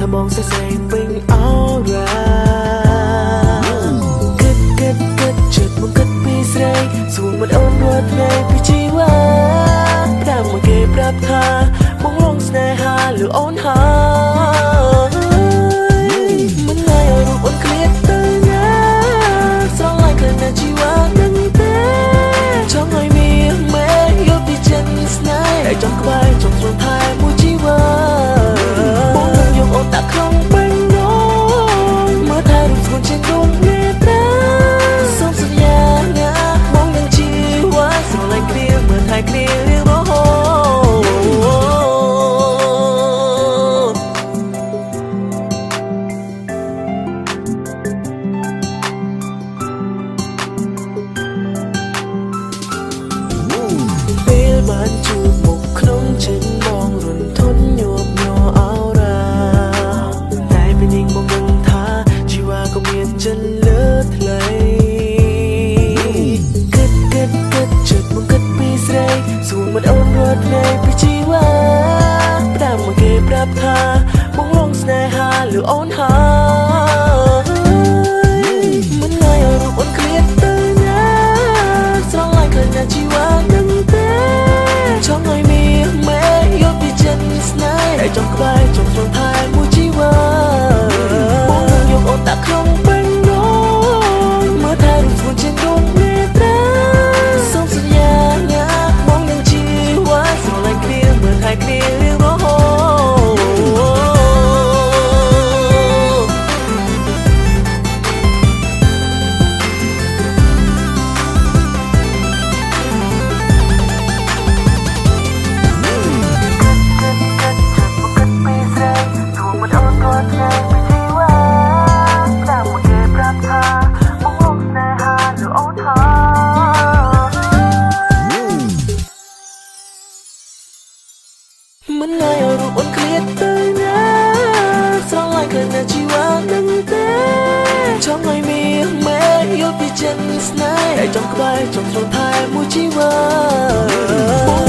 ថាមកសរសេរពេញអរ៉ាគិតចិត្តមកគិតពីស្រីសួរមិនអូនរត់ថ្ងៃពីជីវ៉ាតាមមកគេប្រាប់ថាបងលងស្នេហាឬអូនហើយមិនងាយឲ្យរូបអូនឃ្លាតទៅណាស្រឡាញ់ខ្លួនជីវ៉ានឹងទេចង់ឲ្យមានមេយកពីចិនស្នេហ៍ឲ្យចង់ក្បែរចង់ទ្រង់ថែមួយជីវ៉ាបងនឹងយកអូនដាក់ក្នុងបេះដូងមើលថែរូបខ្លួនជាដួងនេត្រាសូមសន្យាណាបងនឹងជីវ៉ាស្រឡាញ់គ្នាមើលថែគ្នារៀងរហូតពេលបានជួបមុខក្នុងចិត្តបងរន្ធត់ញាប់ញ័រអរ៉ាតែពេលនេះបងដឹងថាជីវ៉ាក៏មានចិនលើថ្លៃគិតចិត្តមកគិតពីស្រីសួរមិនអូនរត់ថ្ងៃពីជីវ៉ាតាមមកគេប្រាប់ថាបងលងស្នេហាឬអូនហើយមិនងាយឲ្យរូបអូនឃ្លាតទៅណាស្រឡាញ់ខ្លួនជីវ៉ានឹងទេចង់ឲ្យមានមេយកពីចិនស្នេហ៍ឲ្យចង់ក្បែរចង់ទ្រង់ថែមួយជីវ៉ាបងនឹងយកអូនដាក់ក្នុងបេះដូងមើលថែរូបខ្លួនជាដួងនេត្រាសូមសន្យាណាបងនឹងជីវ៉ាស្រឡាញ់គ្នាមើលថែគ្នារៀងរហូតមិនងាយឲ្យរូបអូនឃ្លាតទៅណាស្រឡាញ់ខ្លួនជីវ៉ានឹងទេចង់ឲ្យមានមេយកពីចិនស្នេហ៍ឲ្យចង់ក្បែរចង់ទ្រង់ថែមួយជីវ៉ា